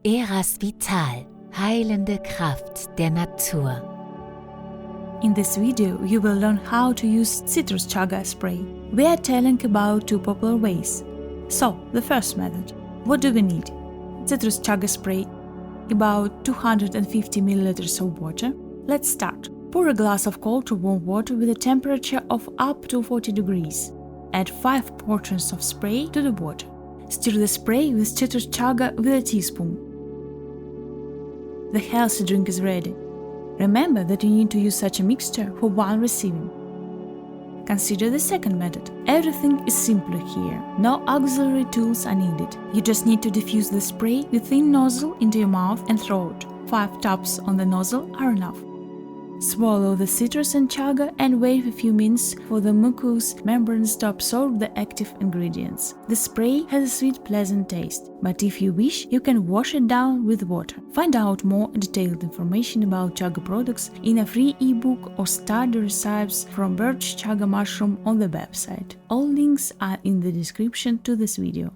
Eras Vital, heilende Kraft der Natur. In this video, you will learn how to use Cistus Chaga spray. We are telling about two popular ways. So, the first method. What do we need? Cistus Chaga spray, about 250 ml of water. Let's start. Pour a glass of cold to warm water with a temperature of up to 40 degrees. Add 5 portions of spray to the water. Stir the spray with Cistus Chaga with a teaspoon. The healthy drink is ready. Remember that you need to use such a mixture for one receiving. Consider the second method. Everything is simpler here. No auxiliary tools are needed. You just need to diffuse the spray with thin nozzle into your mouth and throat. 5 taps on the nozzle are enough. Swallow the citrus and chaga and wait a few minutes for the mucous membranes to absorb the active ingredients. The spray has a sweet, pleasant taste, but if you wish, you can wash it down with water. Find out more detailed information about chaga products in a free ebook or study recipes from birch chaga mushroom on the website. All links are in the description to this video.